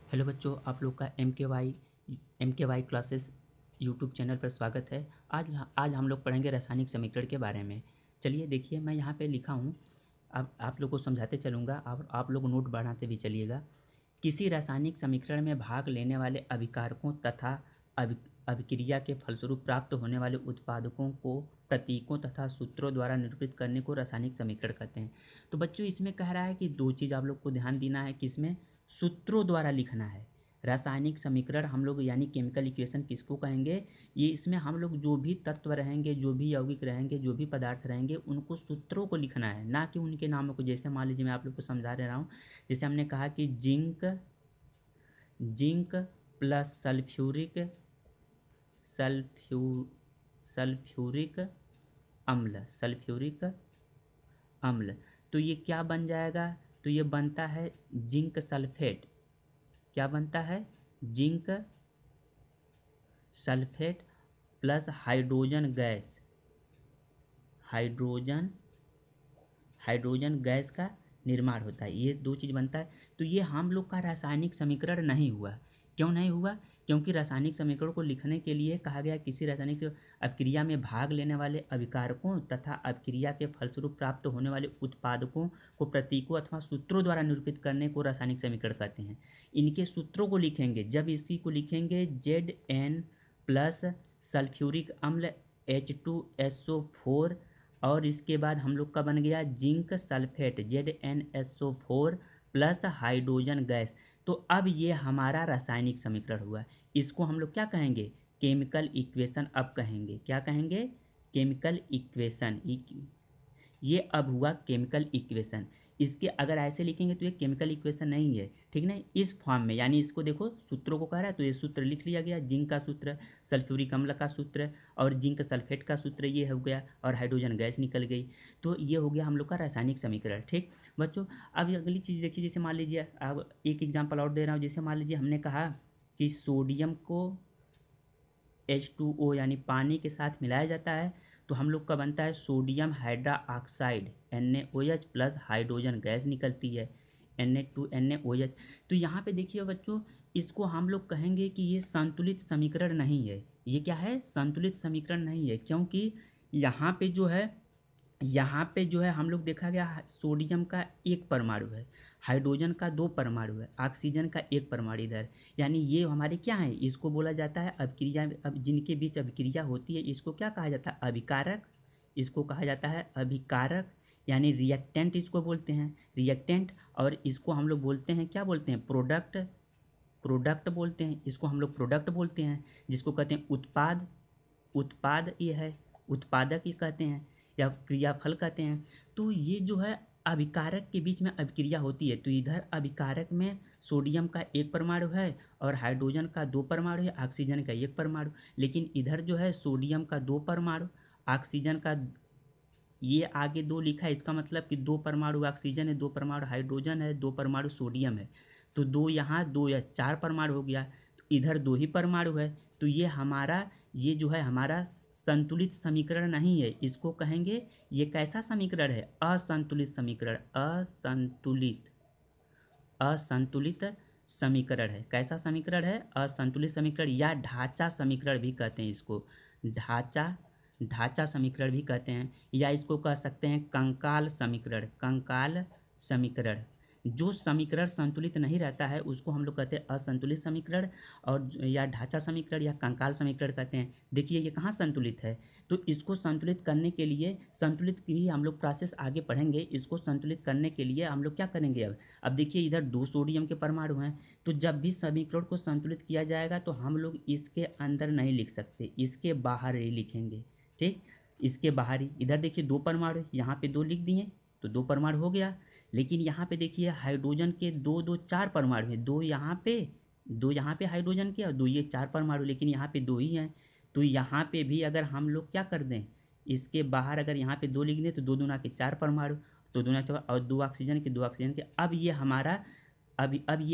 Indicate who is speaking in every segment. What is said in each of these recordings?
Speaker 1: Hello बच्चों, आप लोग का एम के वाई क्लासेस यूट्यूब चैनल पर स्वागत है। आज हम लोग पढ़ेंगे रासायनिक समीकरण के बारे में। चलिए देखिए, मैं यहाँ पे लिखा हूँ। अब आप लोग को समझाते चलूँगा और आप लोग नोट बढ़ाते भी चलिएगा। किसी रासायनिक समीकरण में भाग लेने वाले अभिकारकों तथा अभिक्रिया के फलस्वरूप प्राप्त होने वाले उत्पादकों को प्रतीकों तथा सूत्रों द्वारा निरूपित करने को रासायनिक समीकरण कहते हैं। तो बच्चों, इसमें कह रहा है कि दो चीज़ आप लोग को ध्यान देना है कि इसमें सूत्रों द्वारा लिखना है। रासायनिक समीकरण हम लोग यानी केमिकल इक्वेशन किसको कहेंगे? ये इसमें हम लोग जो भी तत्व रहेंगे, जो भी यौगिक रहेंगे, जो भी पदार्थ रहेंगे, उनको सूत्रों को लिखना है, ना कि उनके नामों को। जैसे मान लीजिए, मैं आप लोग को समझा दे रहा हूँ। जैसे हमने कहा कि जिंक जिंक प्लस सल्फ्यू सल्फ्यूरिक अम्ल। तो ये क्या बन जाएगा? तो ये बनता है जिंक सल्फेट। क्या बनता है? Zinc sulphate plus hydrogen gas का निर्माण होता है। ये दो चीज़ बनता है। तो ये हम लोग का रासायनिक समीकरण नहीं हुआ। क्यों नहीं हुआ? क्योंकि रासायनिक समीकरण को लिखने के लिए कहा गया किसी रासायनिक अभिक्रिया में भाग लेने वाले अभिकारकों तथा अभिक्रिया के फलस्वरूप प्राप्त होने वाले उत्पादकों को प्रतीकों अथवा सूत्रों द्वारा निरूपित करने को रासायनिक समीकरण कहते हैं। इनके सूत्रों को लिखेंगे। जब इसी को लिखेंगे Zn प्लस सल्फ्यूरिक अम्ल H2SO4 और इसके बाद हम लोग का बन गया zinc sulphate ZnSO4 plus hydrogen gas. तो अब ये हमारा रासायनिक समीकरण हुआ। इसको हम लोग क्या कहेंगे? केमिकल इक्वेशन अब कहेंगे। क्या कहेंगे? Chemical equation. ये अब हुआ केमिकल इक्वेशन। इसके अगर ऐसे लिखेंगे तो ये केमिकल इक्वेशन नहीं है, ठीक ना। इस फॉर्म में यानी इसको देखो, सूत्रों को कह रहा है तो ये सूत्र लिख लिया गया। जिंक का सूत्र, सल्फ्यूरिक अम्ल का सूत्र और जिंक सल्फेट का सूत्र ये हो गया, और हाइड्रोजन गैस निकल गई। तो ये हो गया हम लोग का रासायनिक समीकरण। ठीक बच्चों, अब अगली चीज़ देखिए। जैसे मान लीजिए, अब एक एग्जाम्पल और दे रहा हूँ। जैसे मान लीजिए हमने कहा कि सोडियम को H2O यानी पानी के साथ मिलाया जाता है तो हम लोग का बनता है sodium hydra oxide NaOH plus hydrogen gas निकलती है Na2NaOH। तो यहाँ पे देखिए बच्चों, इसको हम लोग कहेंगे कि ये संतुलित समीकरण नहीं है। ये क्या है? संतुलित समीकरण नहीं है। क्योंकि यहाँ पे जो है हम लोग देखा गया, सोडियम का एक परमाणु है, हाइड्रोजन का दो परमाणु है, ऑक्सीजन का एक परमाणु इधर। यानी ये हमारे क्या है? इसको बोला जाता है अभिक्रिया। अब जिनके बीच अभिक्रिया होती है इसको क्या कहा जाता है? अभिकारक। इसको कहा जाता है अभिकारक, यानी रिएक्टेंट इसको बोलते हैं, रिएक्टेंट। और इसको हम लोग बोलते हैं, क्या बोलते हैं? प्रोडक्ट बोलते हैं। इसको हम लोग प्रोडक्ट बोलते हैं, जिसको कहते हैं उत्पाद ये है, उत्पादक ये कहते हैं, या क्रियाफल कहते हैं। तो ये जो है अभिकारक के बीच में अभिक्रिया होती है। तो इधर अभिकारक में सोडियम का एक परमाणु है और हाइड्रोजन का दो परमाणु है, ऑक्सीजन का एक परमाणु। लेकिन इधर जो है सोडियम का दो परमाणु, ऑक्सीजन का ये आगे दो लिखा है, इसका मतलब कि दो परमाणु ऑक्सीजन है, दो परमाणु हाइड्रोजन है, दो परमाणु सोडियम है। तो दो यहाँ, दो या चार परमाणु हो गया। तो इधर दो ही परमाणु है। तो ये जो है हमारा संतुलित समीकरण नहीं है। इसको कहेंगे, ये कैसा समीकरण है? असंतुलित समीकरण। असंतुलित समीकरण है। कैसा समीकरण है? असंतुलित समीकरण, या ढांचा समीकरण भी कहते हैं इसको। ढांचा समीकरण भी कहते हैं, या इसको कह सकते हैं कंकाल समीकरण। जो समीकरण संतुलित नहीं रहता है उसको हम लोग कहते हैं असंतुलित समीकरण, और या ढांचा समीकरण या कंकाल समीकरण कहते हैं। देखिए ये कहाँ संतुलित है। तो इसको संतुलित करने के लिए, संतुलित की हम लोग प्रोसेस आगे पढ़ेंगे। इसको संतुलित करने के लिए हम लोग क्या करेंगे? अब देखिए, इधर दो सोडियम के परमाणु हैं। तो जब भी समीकरण को संतुलित किया जाएगा तो हम लोग इसके अंदर नहीं लिख सकते, इसके बाहर ही लिखेंगे। ठीक, इसके बाहर ही। इधर देखिए दो परमाणु, यहाँ पे दो लिख दिए तो दो परमाणु हो गया। लेकिन यहाँ पे देखिए हाइड्रोजन के दो दो चार परमाणु हैं, दो यहाँ पे हाइड्रोजन के और दो ये चार परमाणु, लेकिन यहाँ पे दो ही हैं। तो यहाँ पे भी अगर हम लोग क्या कर दें, इसके बाहर अगर यहाँ पे दो लिख दें तो दो दूना के चार परमाणु, तो दूना चार, और दो ऑक्सीजन के। अब ये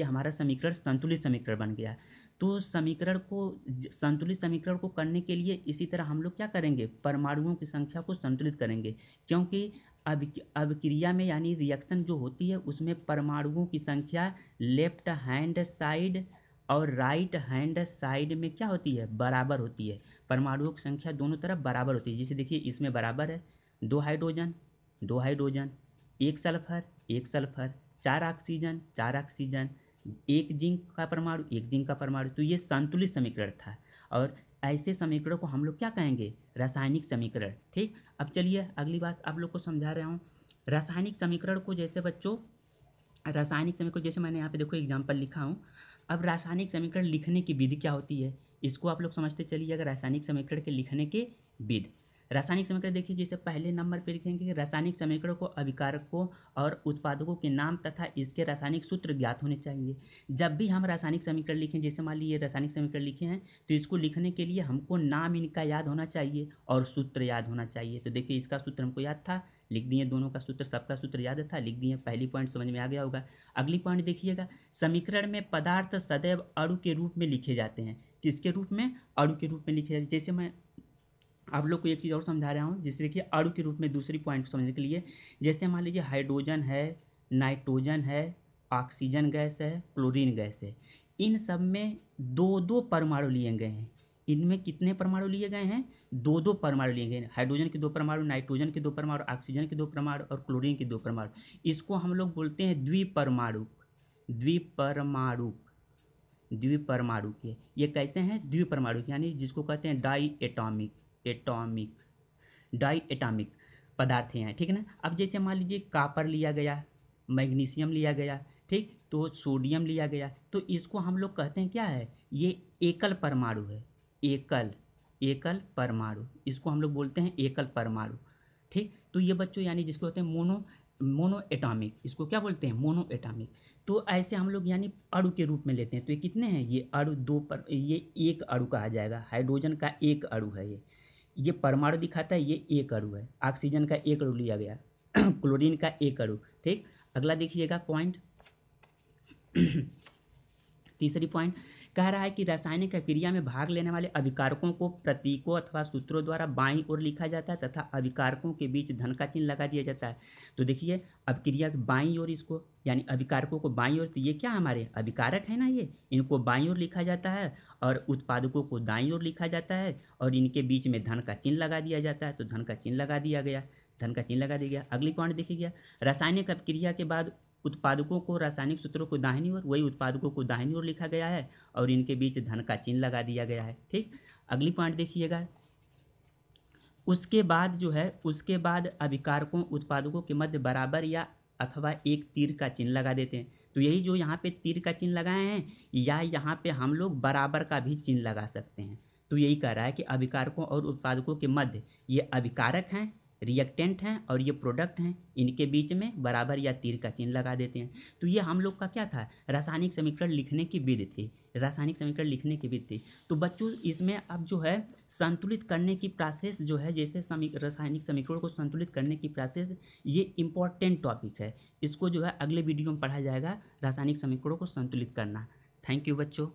Speaker 1: हमारा समीकरण संतुलित समीकरण बन गया। तो संतुलित समीकरण को करने के लिए इसी तरह हम लोग क्या करेंगे? परमाणुओं की संख्या को संतुलित करेंगे। क्योंकि अभिक्रिया में यानी रिएक्शन जो होती है उसमें परमाणुओं की संख्या लेफ्ट हैंड साइड और राइट हैंड साइड में क्या होती है, बराबर होती है। परमाणुओं की संख्या दोनों तरफ बराबर होती है। जैसे देखिए इसमें बराबर है 2 hydrogen, 1 sulphur, 1 sulphur, 4 oxygen, 4 oxygen, 1 zinc का परमाणु, 1 जिंक का परमाणु। तो ये संतुलित समीकरण था और ऐसे समीकरण को हम लोग क्या कहेंगे, रासायनिक समीकरण। ठीक, अब चलिए अगली बात आप लोग को समझा रहा हूँ। रासायनिक समीकरण को जैसे बच्चों, रासायनिक समीकरण जैसे मैंने यहाँ पे देखो एग्जाम्पल लिखा हूँ। अब रासायनिक समीकरण लिखने की विधि क्या होती है, इसको आप लोग समझते चलिए। अगर रासायनिक समीकरण के लिखने के विधि, रासायनिक समीकरण देखिए जैसे पहले नंबर पर लिखेंगे कि रासायनिक समीकरण को अभिकारकों और उत्पादकों के नाम तथा इसके रासायनिक सूत्र ज्ञात होने चाहिए। जब भी हम रासायनिक समीकरण लिखें, जैसे मान लीजिए रासायनिक समीकरण लिखे हैं तो इसको लिखने के लिए हमको नाम इनका याद होना चाहिए और सूत्र याद होना चाहिए। तो देखिए इसका सूत्र हमको याद था, लिख दिए। दोनों का सूत्र, सबका सूत्र याद था, लिख दिए। पहली पॉइंट समझ में आ गया होगा। अगली पॉइंट देखिएगा, समीकरण में पदार्थ सदैव अणु के रूप में लिखे जाते हैं। किसके रूप में, अणु के रूप में लिखे जाते हैं। जैसे मैं आप लोग को एक चीज़ और समझा रहा हूँ, जिससे देखिए अणु के रूप में दूसरी पॉइंट समझने के लिए, जैसे मान लीजिए हाइड्रोजन है, नाइट्रोजन है, ऑक्सीजन गैस है, क्लोरीन गैस है। इन सब में 2-2 परमाणु लिए गए हैं। इनमें कितने परमाणु लिए गए हैं, 2-2 परमाणु लिए गए हैं। हाइड्रोजन के 2 परमाणु, नाइट्रोजन के 2 परमाणु, ऑक्सीजन के 2 परमाणु और क्लोरीन के 2 परमाणु। इसको हम लोग बोलते हैं द्विपरमाणु। द्विपरमाणु, द्विपरमाणु के ये कैसे हैं, द्विपरमाणु यानी जिसको कहते हैं डाई एटॉमिक, डाई एटॉमिक पदार्थ हैं, ठीक है ना। अब जैसे मान लीजिए कापर लिया गया, मैग्नीशियम लिया गया, ठीक, तो सोडियम लिया गया, तो इसको हम लोग कहते हैं क्या है, ये एकल परमाणु है। एकल परमाणु, इसको हम लोग बोलते हैं एकल परमाणु। ठीक, तो ये बच्चों यानी जिसको कहते हैं मोनो एटॉमिक, इसको क्या बोलते हैं, मोनो एटॉमिक। तो ऐसे हम लोग यानी अणु के रूप में लेते हैं। तो ये कितने हैं, ये अणु ये एक अणु कहा जाएगा। हाइड्रोजन का एक अणु है ये परमाणु दिखाता है, ये एक अणु है। ऑक्सीजन का एक अणु लिया गया क्लोरीन का एक अणु। ठीक, अगला देखिएगा पॉइंट तीसरी पॉइंट कह रहा है कि रासायनिक क्रिया में भाग लेने वाले अभिकारकों को प्रतीकों अथवा सूत्रों द्वारा बाईं ओर लिखा जाता है तथा अभिकारकों के बीच धन का चिन्ह लगा दिया जाता है। तो देखिए अभिक्रिया के बाईं ओर इसको यानी अभिकारकों को बाईं ओर, तो ये क्या हमारे अभिकारक है ना, ये इनको बाईं ओर लिखा जाता है और उत्पादकों को दाईं ओर लिखा जाता है और इनके बीच में धन का चिन्ह लगा दिया जाता है। तो धन का चिन्ह लगा दिया गया, धन का चिन्ह लगा दिया गया। अगली पॉइंट देखिए, रासायनिक अभिक्रिया के बाद उत्पादकों को रासायनिक सूत्रों को दाहिनी ओर, वही उत्पादकों को दाहिनी ओर लिखा गया है और इनके बीच धन का चिन्ह लगा दिया गया है। ठीक, अगली पॉइंट देखिएगा, उसके बाद जो है, उसके बाद अभिकारकों उत्पादकों के मध्य बराबर या अथवा एक तीर का चिन्ह लगा देते हैं। तो यही जो यहाँ पे तीर का चिन्ह लगाए हैं या यहाँ पे हम लोग बराबर का भी चिन्ह लगा सकते हैं। तो यही कह रहा है कि अभिकारकों और उत्पादकों के मध्य ये अभिकारक हैं, रिएक्टेंट हैं और ये प्रोडक्ट हैं, इनके बीच में बराबर या तीर का चिन्ह लगा देते हैं। तो ये हम लोग का क्या था, रासायनिक समीकरण लिखने की विधि थी। रासायनिक समीकरण लिखने की विधि थी। तो बच्चों इसमें अब जो है संतुलित करने की प्रोसेस जो है, जैसे रासायनिक समीकरण को संतुलित करने की प्रोसेस, ये इम्पोर्टेंट टॉपिक है। इसको जो है अगले वीडियो में पढ़ा जाएगा, रासायनिक समीकरणों को संतुलित करना। थैंक यू बच्चों।